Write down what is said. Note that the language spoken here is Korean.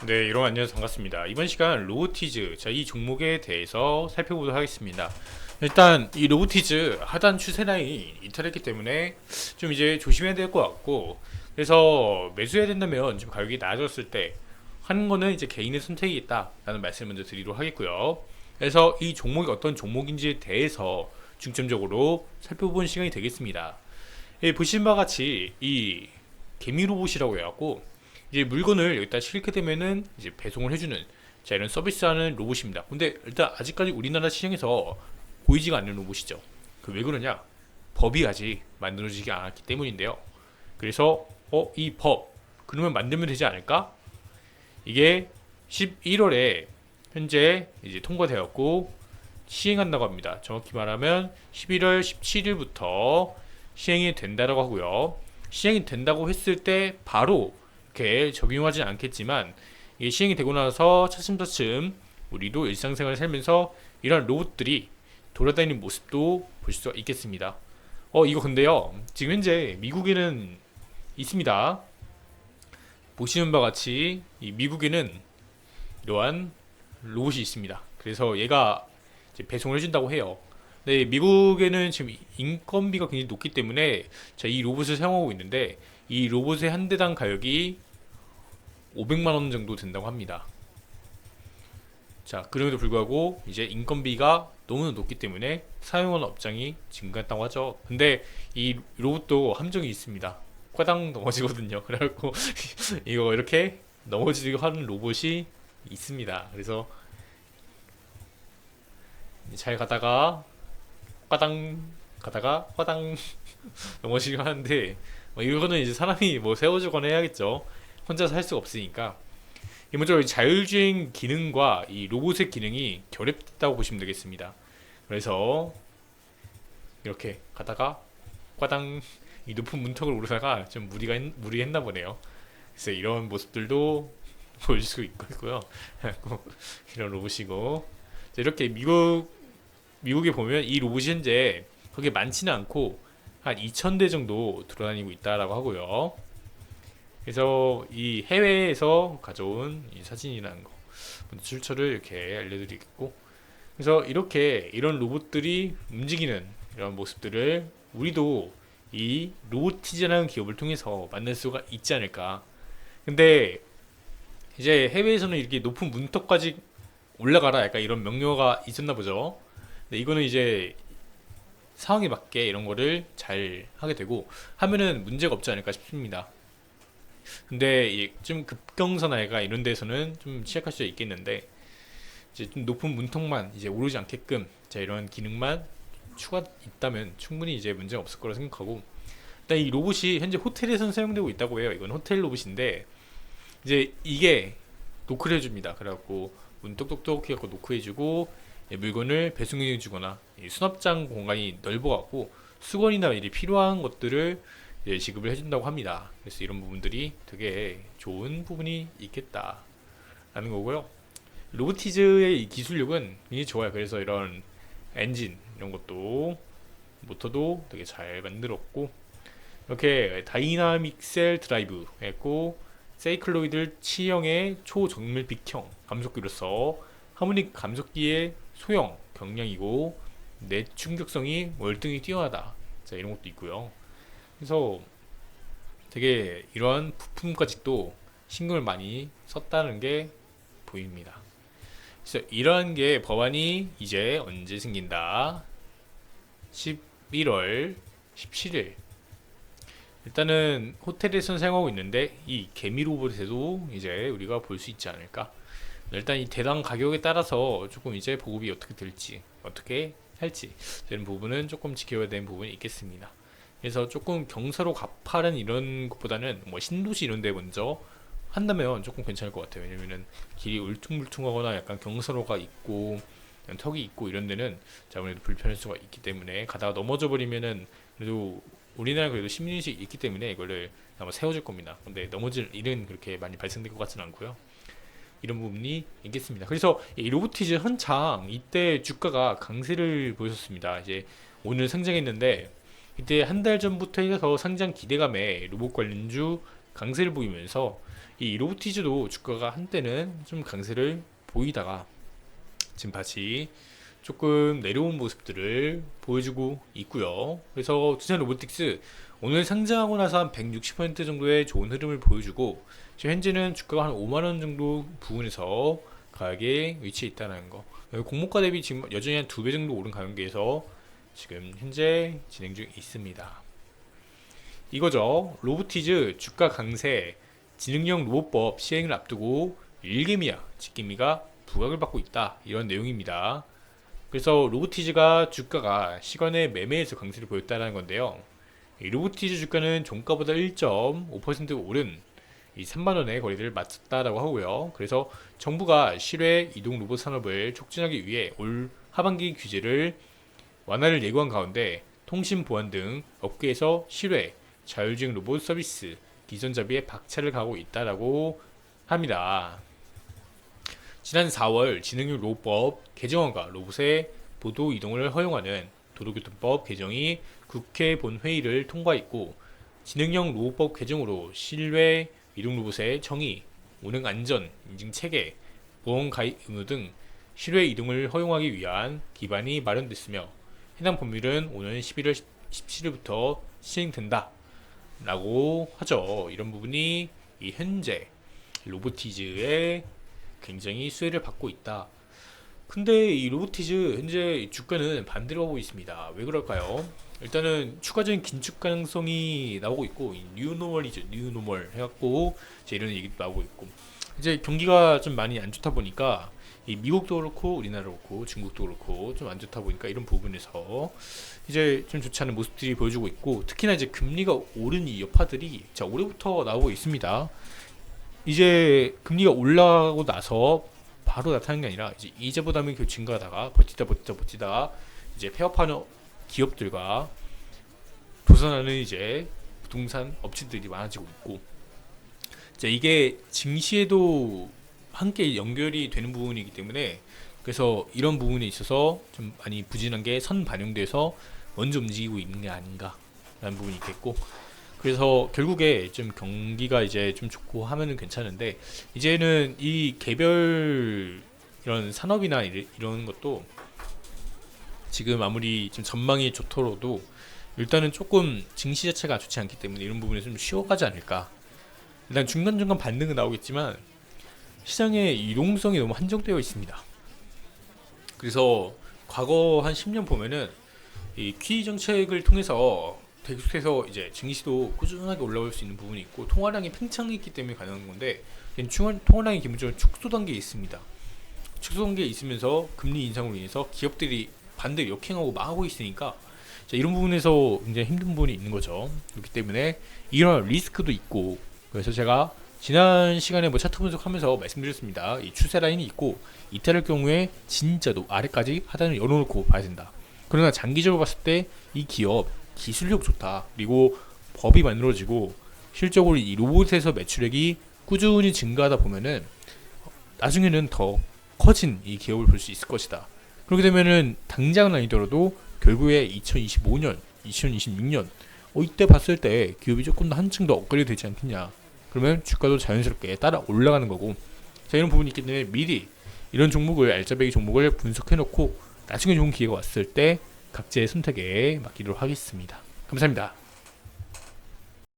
네, 여러분 안녕하세요. 반갑습니다. 이번 시간 로보티즈, 이 종목에 대해서 살펴보도록 하겠습니다. 일단 이 로보티즈 하단 추세 라인이 이탈했기 때문에 좀 이제 조심해야 될 것 같고, 그래서 매수해야 된다면 좀 가격이 낮아졌을 때 하는 거는 이제 개인의 선택이 있다라는 말씀을 먼저 드리도록 하겠고요. 그래서 이 종목이 어떤 종목인지에 대해서 중점적으로 살펴본 시간이 되겠습니다. 예, 보신 바와 같이 이 개미 로봇이라고 해갖고 이제 물건을 여기다 실게 되면은 이제 배송을 해주는 이런 서비스하는 로봇입니다. 근데 일단 아직까지 우리나라 시장에서 보이지가 않는 로봇이죠. 그 왜 그러냐? 법이 아직 만들어지지 않았기 때문인데요. 그래서 이 법 그러면 만들면 되지 않을까? 이게 11월에 현재 이제 통과되었고 시행한다고 합니다. 정확히 말하면 11월 17일부터 시행이 된다고 하고요. 시행이 된다고 했을 때 바로 이렇게 적용하진 않겠지만 이게 시행이 되고 나서 차츰차츰 우리도 일상생활을 살면서 이런 로봇들이 돌아다니는 모습도 볼 수 있겠습니다. 이거 근데요, 지금 현재 미국에는 있습니다. 보시는 바와 같이 이 미국에는 이러한 로봇이 있습니다. 그래서 얘가 이제 배송을 해준다고 해요. 네, 미국에는 지금 인건비가 굉장히 높기 때문에 이 로봇을 사용하고 있는데 이 로봇의 한 대당 가격이 500만 원 정도 된다고 합니다. 자, 그럼에도 불구하고 이제 인건비가 너무 높기 때문에 사용하는 업장이 증가했다고 하죠. 근데 이 로봇도 함정이 있습니다. 꽈당 넘어지거든요. 그래갖고 이거 이렇게 넘어지게 하는 로봇이 있습니다. 그래서 잘 가다가 꽈당 가다가 화당 넘어지게 하는데 이거는 이제 사람이 뭐 세워주거나 해야겠죠. 혼자서 할 수가 없으니까. 기본적으로 자율주행 기능과 이 로봇의 기능이 결합됐다고 보시면 되겠습니다. 그래서 이렇게 가다가 꽈당 이 높은 문턱을 오르다가 좀 무리했나 보네요. 그래서 이런 모습들도 보여줄 수 있고요. 이런 로봇이고 이렇게 미국에 보면 이 로봇이 현재 그게 많지는 않고 한 2,000대 정도 돌아다니고 있다라고 하고요. 그래서 이 해외에서 가져온 이 사진이라는 거 출처를 이렇게 알려드리겠고, 그래서 이렇게 이런 로봇들이 움직이는 이런 모습들을 우리도 이 로보티즈라는 기업을 통해서 만날 수가 있지 않을까. 근데 이제 해외에서는 이렇게 높은 문턱까지 올라가라 약간 이런 명령어가 있었나 보죠. 근데 이거는 이제 상황에 맞게 이런 거를 잘 하게 되고 하면은 문제가 없지 않을까 싶습니다. 근데 좀 급경사나가 이런 데서는 좀 취약할 수 있겠는데 이제 좀 높은 문턱만 이제 오르지 않게끔 이런 기능만 추가 있다면 충분히 이제 문제가 없을 거라 생각하고, 일단 이 로봇이 현재 호텔에서는 사용되고 있다고 해요. 이건 호텔 로봇인데 이제 이게 노크를 해줍니다. 그래갖고 문 똑똑똑 해갖고 노크해주고 물건을 배송해주거나 수납장 공간이 넓어갖고 수건이나 이제 필요한 것들을 지급을 해준다고 합니다. 그래서 이런 부분들이 되게 좋은 부분이 있겠다라는 거고요. 로보티즈의 이 기술력은 굉장히 좋아요. 그래서 이런 엔진 이런 것도 모터도 되게 잘 만들었고, 이렇게 다이나믹 셀 드라이브 했고 세이클로이드 Ch형의 초정밀빛형 감속기로서 하모닉 감속기의 소형 경량이고 내충격성이 월등히 뛰어나다. 이런 것도 있고요. 그래서 되게 이러한 부품까지도 신경을 많이 썼다는 게 보입니다. 그래서 이러한 게 법안이 이제 언제 생긴다? 11월 17일. 일단은 호텔에서 사용하고 있는데 이 개미 로봇에도 이제 우리가 볼 수 있지 않을까? 일단 이 대당 가격에 따라서 조금 이제 보급이 어떻게 될지 어떻게 할지 이런 부분은 조금 지켜야 되는 부분이 있겠습니다. 그래서 조금 경사로 가파른 이런 것보다는 뭐 신도시 이런 데 먼저 한다면 조금 괜찮을 것 같아요. 왜냐면은 길이 울퉁불퉁하거나 약간 경사로가 있고 턱이 있고 이런 데는 아무래도 불편할 수가 있기 때문에 가다가 넘어져 버리면은, 그래도 우리나라 그래도 시민의식이 있기 때문에 이거를 아마 세워줄 겁니다. 근데 넘어질 일은 그렇게 많이 발생될 것 같지는 않고요. 이런 부분이 있겠습니다. 그래서 이 로보티즈 한창 이때 주가가 강세를 보였습니다. 이제 오늘 상장했는데 이때 한 달 전부터 해서 상장 기대감에 로봇 관련주 강세를 보이면서 이 로보티즈도 주가가 한때는 좀 강세를 보이다가 지금 다시 조금 내려온 모습들을 보여주고 있고요. 그래서 두산 로보틱스 오늘 상장하고 나서 한 160% 정도의 좋은 흐름을 보여주고 지금 현재는 주가가 한 5만원 정도 부근에서 가격에 위치해 있다는 거. 공모가 대비 지금 여전히 한 2배 정도 오른 가격에서 지금 현재 진행 중 있습니다. 이거죠. 로보티즈 주가 강세, 지능형 로봇법 시행을 앞두고 일개미야 직개미가 부각을 받고 있다, 이런 내용입니다. 그래서 로보티즈가 주가가 시간의 매매에서 강세를 보였다는 건데요. 이 로보티즈 주가는 종가보다 1.5% 오른 이 3만원의 거래를 마쳤다라고 하고요. 그래서 정부가 실외 이동 로봇 산업을 촉진하기 위해 올 하반기 규제를 완화를 예고한 가운데 통신 보안 등 업계에서 실외 자율주행 로봇 서비스 기존 잡이에 박차를 가고 있다라고 합니다. 지난 4월 지능형 로봇법 개정안과 로봇의 보도 이동을 허용하는 도로교통법 개정이 국회 본회의를 통과했고, 지능형 로봇법 개정으로 실외 이동 로봇의 정의, 운행 안전 인증 체계, 보험 가입 의무 등 실외 이동을 허용하기 위한 기반이 마련됐으며, 해당 법률은 오는 11월 17일부터 시행된다 라고 하죠. 이런 부분이 이 현재 로보티즈의 굉장히 수혜를 받고 있다. 근데 이 로보티즈 현재 주가는 반대로 하고 있습니다. 왜 그럴까요? 일단은 추가적인 긴축 가능성이 나오고 있고, 뉴노멀이죠. 뉴노멀 해갖고 이제 이런 얘기도 나오고 있고, 이제 경기가 좀 많이 안 좋다 보니까 이 미국도 그렇고 우리나라도 그렇고 중국도 그렇고 좀 안 좋다 보니까 이런 부분에서 이제 좀 좋지 않은 모습들이 보여주고 있고, 특히나 이제 금리가 오른 이 여파들이 자 올해부터 나오고 있습니다. 이제 금리가 올라가고 나서 바로 나타나는 게 아니라 이제 이자 부담이 증가하다가 버티다가 이제 폐업하는 기업들과 도산하는 이제 부동산 업체들이 많아지고 있고, 이제 이게 증시에도 함께 연결이 되는 부분이기 때문에, 그래서 이런 부분에 있어서 좀 많이 부진한 게 선반영돼서 먼저 움직이고 있는 게 아닌가 라는 부분이 있겠고, 그래서 결국에 좀 경기가 이제 좀 좋고 하면은 괜찮은데, 이제는 이 개별 이런 산업이나 이런 것도 지금 아무리 좀 전망이 좋더라도 일단은 조금 증시 자체가 좋지 않기 때문에 이런 부분에 좀 쉬어가지 않을까. 일단 중간중간 반등은 나오겠지만 시장의 유동성이 너무 한정되어 있습니다. 그래서 과거 한 10년 보면은 이 QE 정책을 통해서 계속해서 이제 증시도 꾸준하게 올라올 수 있는 부분이 있고, 통화량이 팽창이 있기 때문에 가능한 건데, 통화량이 기본적으로 축소 단계에 있습니다. 축소 단계에 있으면서 금리 인상으로 인해서 기업들이 반대로 역행하고 망하고 있으니까 자, 이런 부분에서 굉장히 힘든 부분이 있는 거죠. 그렇기 때문에 이런 리스크도 있고, 그래서 제가 지난 시간에 뭐 차트 분석하면서 말씀드렸습니다. 이 추세 라인이 있고, 이탈할 경우에 진짜도 아래까지 하단을 열어놓고 봐야 된다. 그러나 장기적으로 봤을 때 이 기업 기술력 좋다, 그리고 법이 만들어지고 실적으로 이 로봇에서 매출액이 꾸준히 증가하다 보면은 나중에는 더 커진 이 기업을 볼 수 있을 것이다. 그렇게 되면은 당장은 아니더라도 결국에 2025년, 2026년 이때 봤을 때 기업이 조금 더 한층 더 업그레이드 되지 않겠냐. 그러면 주가도 자연스럽게 따라 올라가는 거고, 자 이런 부분이 있기 때문에 미리 이런 종목을 알짜배기 종목을 분석해 놓고 나중에 좋은 기회가 왔을 때 각자의 선택에 맡기도록 하겠습니다. 감사합니다.